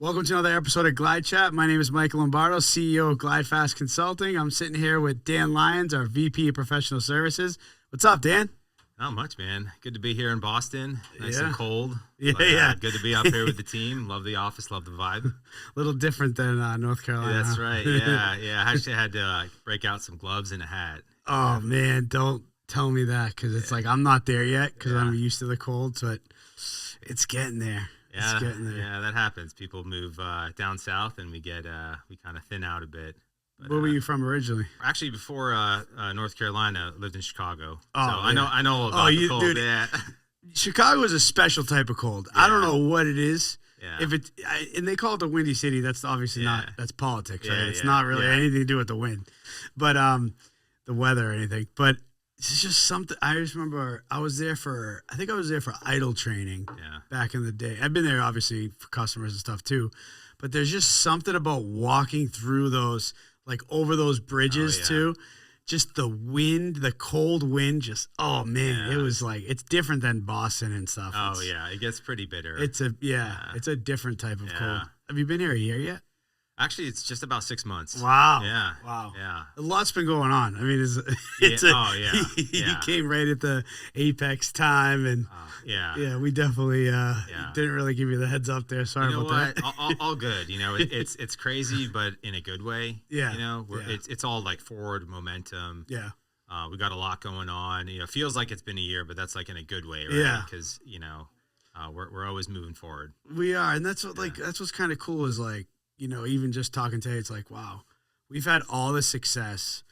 Welcome to another episode of GlideChat. My name is Michael Lombardo, CEO of GlideFast Consulting. I'm sitting here with Dan Lyons, our VP of Professional Services. What's up, Dan? Not much, man. Good to be here in Boston. Nice and cold. Yeah, but, yeah. Good to be up here with the team. Love the office. Love the vibe. A little different than North Carolina. That's right. Yeah. I actually had to break out some gloves and a hat. Oh, man, don't tell me that because it's like I'm not there yet because I'm used to the cold, but it's getting there. Yeah, it's getting there. Yeah, that happens. People move down south, and we kind of thin out a bit. But, Where were you from originally? Actually, before North Carolina, lived in Chicago. Oh, so yeah. I know about the cold. Dude, Yeah. Chicago is a special type of cold. Yeah. I don't know what it is. Yeah. If it's and they call it the Windy City, that's obviously not. That's politics, right? Yeah, It's not really anything to do with the wind, but the weather or anything. But it's just something. I just remember I was there for idle training back in the day. I've been there obviously for customers and stuff too, but there's just something about walking through those, like over those bridges too. Just the wind, the cold wind, it was like, it's different than Boston and stuff. It gets pretty bitter. It's a different type of cold. Have you been here a year yet? Actually, it's just about 6 months. Wow. Yeah. Wow. Yeah. A lot's been going on. I mean, he came right at the apex time, and we definitely didn't really give you the heads up there. Sorry about that. All good. You know, it's crazy, but in a good way. Yeah. You know, it's all like forward momentum. Yeah. We got a lot going on. You know, it feels like it's been a year, but that's like in a good way, right? Yeah. Because we're always moving forward. We are, and that's what that's what's kind of cool is like, you know, even just talking today, it's like, wow, we've had all this success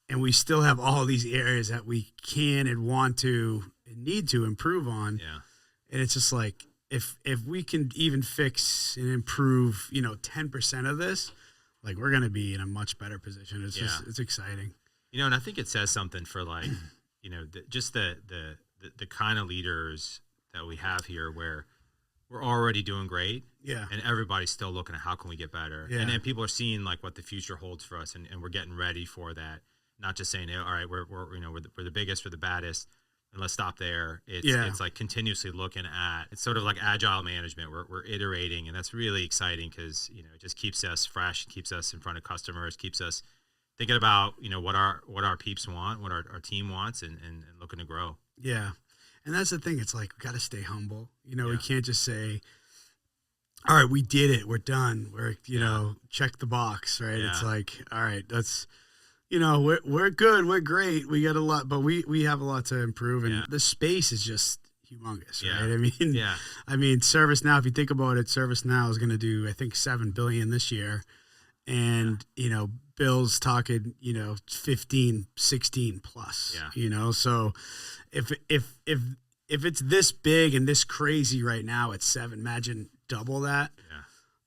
and we still have all these areas that we can and want to and need to improve on. Yeah. And it's just like, if we can even fix and improve, 10% of this, like we're going to be in a much better position. It's just, it's exciting. You know, and I think it says something for like, just the kind of leaders that we have here where we're already doing great. Yeah. And everybody's still looking at how can we get better. Yeah. And then people are seeing like what the future holds for us and we're getting ready for that. Not just saying, all right, we're the biggest, we're the baddest, and let's stop there. It's like continuously looking at, it's sort of like agile management. We're iterating, and that's really exciting because, it just keeps us fresh, keeps us in front of customers, keeps us thinking about, what our peeps want, what our team wants, and looking to grow. Yeah. And that's the thing. It's like, we got to stay humble. We can't just say, all right, we did it. We're done. We're, check the box, right? Yeah. It's like, all right, that's, we're good. We're great. We got a lot, but we have a lot to improve. And the space is just humongous, right? I mean, ServiceNow, if you think about it, ServiceNow is going to do, I think, $7 billion this year. And, Bill's talking, 15, 16 plus, so if it's this big and this crazy right now at 7, imagine double that,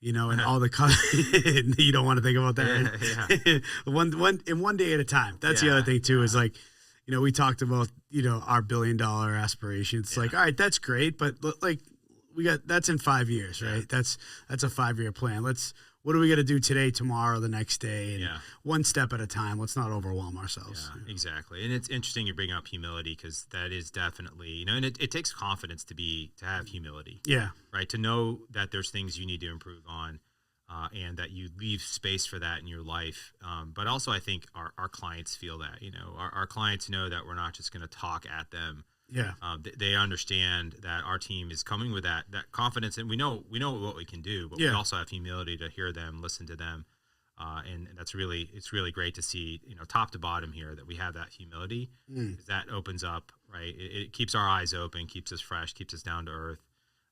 and all the, you don't want to think about that. One day at a time. That's the other thing too, is like, we talked about, our $1 billion aspiration. It's like, all right, that's great. But like that's in 5 years, right? That's a 5-year plan. What do we got to do today, tomorrow, the next day? And one step at a time. Let's not overwhelm ourselves. Yeah, exactly. And it's interesting you bring up humility because that is definitely, and it takes confidence to have humility. Yeah. Right. To know that there's things you need to improve on and that you leave space for that in your life. But also I think our clients feel that, our clients know that we're not just going to talk at them. Yeah, they understand that our team is coming with that confidence, and we know what we can do, but we also have humility to hear them, listen to them, and it's really great to see, top to bottom here that we have that humility. That opens up, right? It keeps our eyes open, keeps us fresh, keeps us down to earth,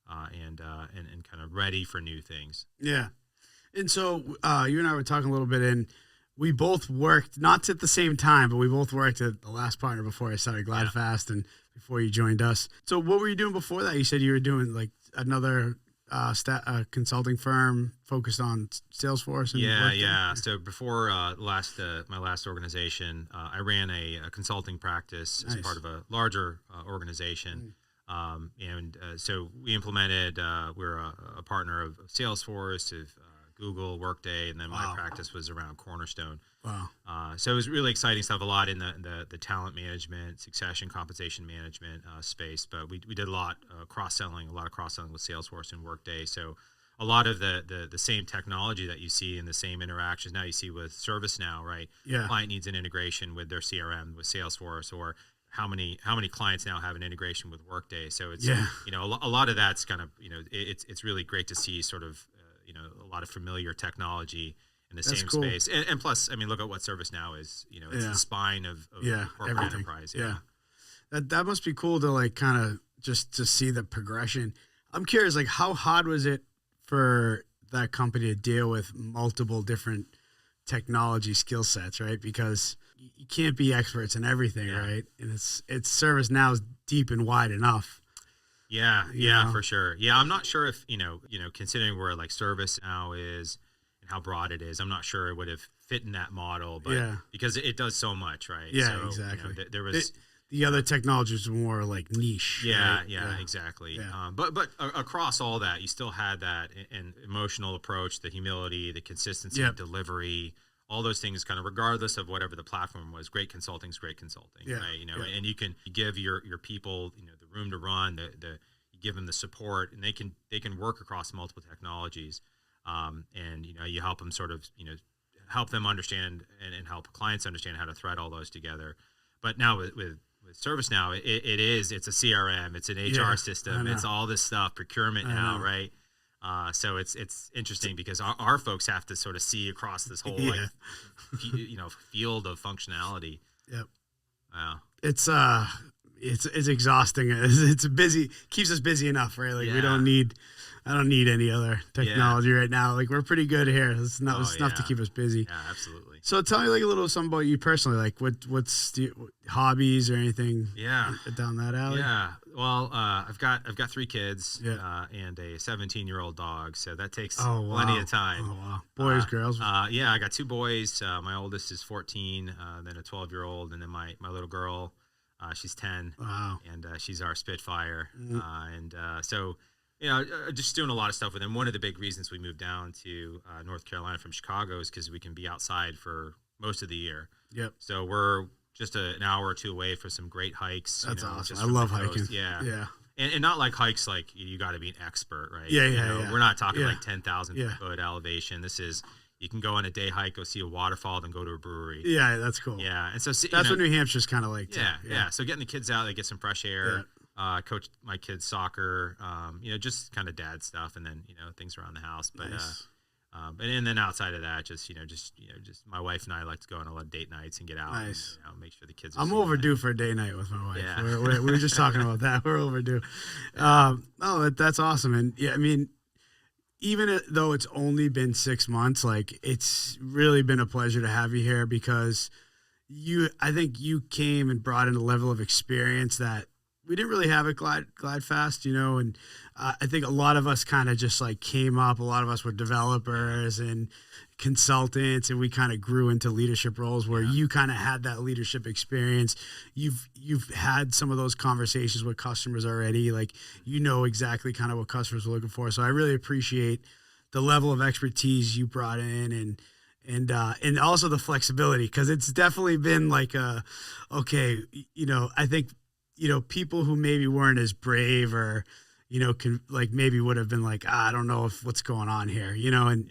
and kind of ready for new things. Yeah, and so you and I were talking a little bit, and we both worked not at the same time, but we both worked at the last partner before I started GlideFast and before you joined us. So what were you doing before that? You said you were doing like another consulting firm focused on Salesforce. And So before my last organization, I ran a consulting practice as part of a larger organization. So we implemented, we're a partner of Salesforce, of Google, Workday, and then my practice was around Cornerstone. Wow. So it was really exciting stuff, a lot in the talent management, succession, compensation management space. But we did a lot of cross-selling with Salesforce and Workday. So a lot of the same technology that you see and the same interactions now you see with ServiceNow, right? Yeah. Client needs an integration with their CRM, with Salesforce, or how many clients now have an integration with Workday. So it's, you know, a lot of that's kind of, you know, it's really great to see sort of, you know, a lot of familiar technology in the same space. And plus, I mean, look at what ServiceNow is, you know, it's the spine of corporate enterprise. Yeah. That must be cool to like kind of just to see the progression. I'm curious, like how hard was it for that company to deal with multiple different technology skill sets, right? Because you can't be experts in everything, right? And it's ServiceNow's deep and wide enough. Yeah, for sure. Yeah, I'm not sure if, you know, considering where like ServiceNow is and how broad it is, I'm not sure it would have fit in that model, but because it does so much, right? Yeah, so, exactly. You know, there was the other technologies were more like niche. Yeah, exactly. Yeah. But across all that, you still had that an emotional approach, the humility, the consistency of delivery, all those things kind of regardless of whatever the platform was. Great consulting is great consulting, right? You know, and you can give your people, you know, the room to run, you give them the support, and they can work across multiple technologies, and you know, you help them sort of, you know, help them understand and help clients understand how to thread all those together. But now with ServiceNow, it's a CRM, it's an HR system, it's all this stuff, procurement now, right? So it's interesting because our folks have to sort of see across this whole like, you know, field of functionality. Yep. Wow. It's exhausting. It's busy, keeps us busy enough, right? Like I don't need any other technology right now. Like we're pretty good here. It's enough to keep us busy. Yeah, absolutely. So tell me like a little something about you personally. Like what's the hobbies or anything? Down that alley. Yeah. Well, I've got 3 kids. And a 17-year-old dog. So that takes plenty of time. Oh wow. Boys, girls. Yeah, I got 2 boys. My oldest is 14. Then a 12-year-old, and then my little girl. She's 10. Wow. And she's our Spitfire. So, you know, just doing a lot of stuff with them. One of the big reasons we moved down to North Carolina from Chicago is because we can be outside for most of the year. Yep. So we're just an hour or 2 away for some great hikes. That's awesome. I love hiking. Yeah. And not like hikes like you got to be an expert, right? Yeah. We're not talking like 10,000 foot elevation. This is, you can go on a day hike, go see a waterfall, then go to a brewery. Yeah, that's cool. Yeah, and so that's what New Hampshire's kind of like. Too. Yeah. So getting the kids out, they get some fresh air. Coach my kids soccer. You know, just kind of dad stuff, and then you know things around the house. But and then outside of that, just my wife and I like to go on a lot of date nights and get out. Nice. And, make sure the kids. I'm overdue for a date night with my wife. Yeah. We were just talking about that. We're overdue. That's awesome. And yeah, I mean, even though it's only been 6 months, like it's really been a pleasure to have you here because I think you came and brought in a level of experience that we didn't really have at GlideFast, you know, and I think a lot of us kind of just like came up. A lot of us were developers and consultants, and we kind of grew into leadership roles where you kind of had that leadership experience. You've had some of those conversations with customers already. Like, you know exactly kind of what customers were looking for. So I really appreciate the level of expertise you brought in and also the flexibility, because it's definitely been like I think, you know, people who maybe weren't as brave or, you know, maybe would have been like, I don't know what's going on here, you know, and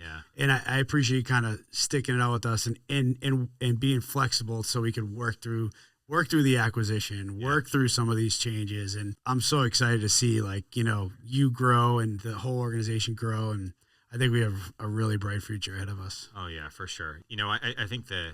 I appreciate you kind of sticking it out with us and being flexible so we could work through the acquisition, work through some of these changes. And I'm so excited to see, like, you know, you grow and the whole organization grow. And I think we have a really bright future ahead of us. Oh yeah, for sure. You know, I think the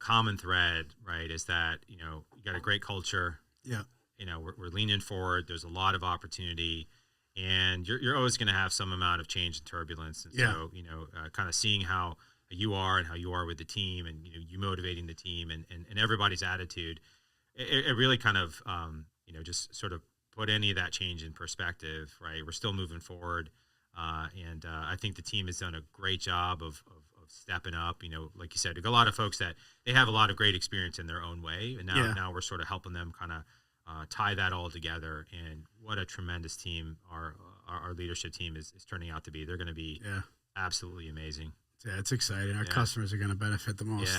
common thread, right, is that, you know, you got a great culture. Yeah. You know, we're leaning forward. There's a lot of opportunity, and you're always going to have some amount of change and turbulence. And so, you know, kind of seeing how you are and how you are with the team, and, you know, you motivating the team and everybody's attitude, it really kind of, you know, just sort of put any of that change in perspective, right? We're still moving forward. And I think the team has done a great job of stepping up. You know, like you said, a lot of folks that they have a lot of great experience in their own way, and now we're sort of helping them kind of tie that all together. And what a tremendous team our leadership team is turning out to be. They're going to be absolutely amazing. Yeah, it's exciting. Our customers are going to benefit the most.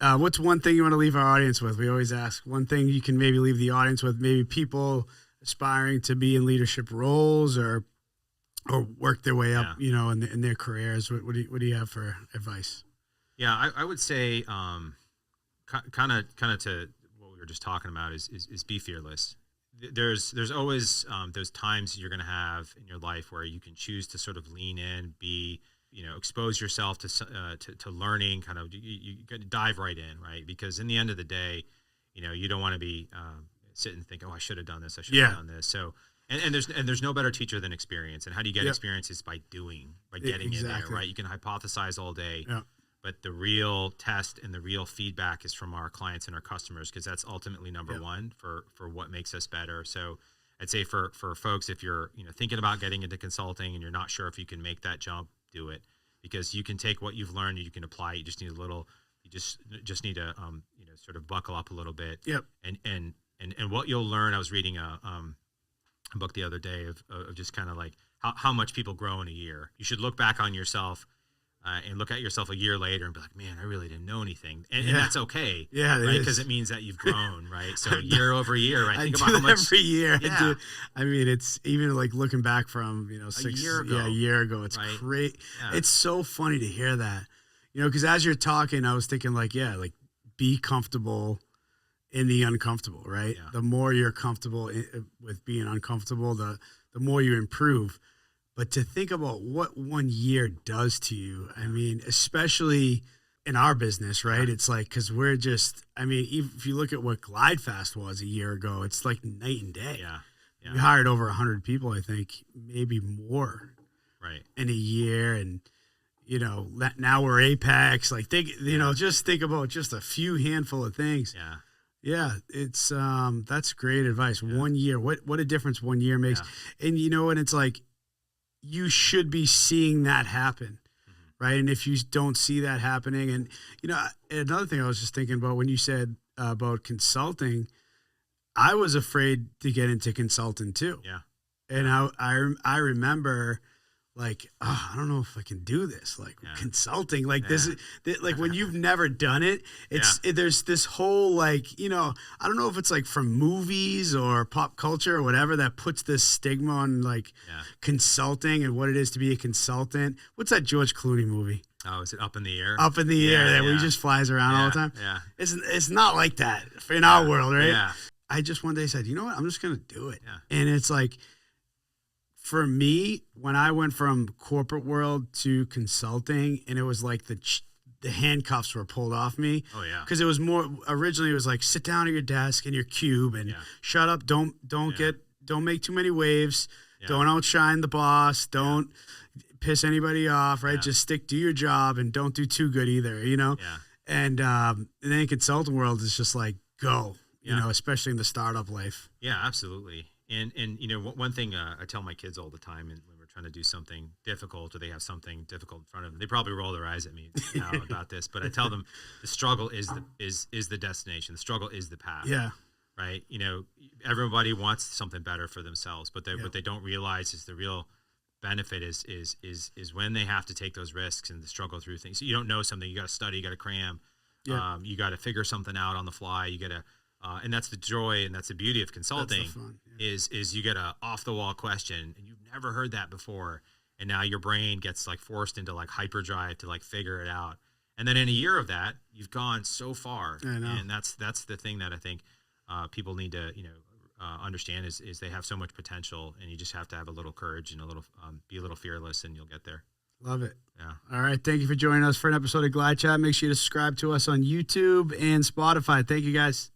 Yeah. What's one thing you want to leave our audience with? We always ask one thing you can maybe leave the audience with, maybe people aspiring to be in leadership roles or or work their way up, you know, in their careers? What do you have for advice? Yeah, I would say kind of to what we were just talking about is be fearless. There's always those times you're going to have in your life where you can choose to sort of lean in, expose yourself to learning, kind of you dive right in, right? Because in the end of the day, you know, you don't want to be sit and think, oh, I should have done this, I should have done this. So and there's no better teacher than experience. And how do you get experience is by getting in there, right? You can hypothesize all day. But the real test and the real feedback is from our clients and our customers, because that's ultimately number one for what makes us better. So I'd say for folks, if you're thinking about getting into consulting and you're not sure if you can make that jump, do it, because you can take what you've learned and you can apply it. You just need just need to sort of buckle up a little bit. And what you'll learn. I was reading a book the other day of just kind of like how much people grow in a year. You should look back on yourself. And look at yourself a year later and be like, man, I really didn't know anything. And that's okay. Yeah. Right. Because it means that you've grown, right? So year over year, right? Think about how much every year. Yeah. I mean, it's even like looking back from, a year ago. It's great. Yeah. It's so funny to hear that, because as you're talking, I was thinking like be comfortable in the uncomfortable, right? Yeah. The more you're comfortable with being uncomfortable, the more you improve. But to think about what 1 year does to you, I mean, especially in our business, right? It's like, because we're just, I mean, if you look at what GlideFast was a year ago, it's like night and day. We hired over 100 people, I think, maybe more, in a year. And, now we're Apex. Like, just think about just a few handful of things. Yeah, it's that's great advice. 1 year, what a difference 1 year makes. And and it's like, you should be seeing that happen, right? And if you don't see that happening, and another thing I was just thinking about when you said about consulting, I was afraid to get into consulting too. And I remember like, I don't know if I can do this, like consulting, like this is like when you've never done it, there's this whole like, I don't know if it's like from movies or pop culture or whatever that puts this stigma on like consulting and what it is to be a consultant. What's that George Clooney movie? Oh, is it Up in the Air? Up in the Air, that where he just flies around all the time. It's not like that in our world, right? I just one day said, you know what, I'm just gonna do it. And it's like, for me, when I went from corporate world to consulting, and it was like the handcuffs were pulled off me. Oh yeah. Because it was originally it was like, sit down at your desk in your cube and shut up. Don't make too many waves. Don't outshine the boss. Don't piss anybody off. Right. Just do your job and don't do too good either. And then consulting world is just like go. Especially in the startup life. Yeah, absolutely. And one thing I tell my kids all the time, and when we're trying to do something difficult or they have something difficult in front of them, they probably roll their eyes at me now about this, but I tell them the struggle is the destination. The struggle is the path. Yeah. Right. Everybody wants something better for themselves, but what they don't realize is the real benefit is when they have to take those risks and struggle through things. So you don't know something, you got to study, you got to cram, you got to figure something out on the fly. You got to. And that's the joy and that's the beauty of consulting is you get a off the wall question and you've never heard that before. And now your brain gets like forced into like hyperdrive to like figure it out. And then in a year of that, you've gone so far. And that's the thing that I think people need to, understand is they have so much potential and you just have to have a little courage and be a little fearless and you'll get there. Love it. Yeah. All right. Thank you for joining us for an episode of GlideChat. Make sure you subscribe to us on YouTube and Spotify. Thank you, guys.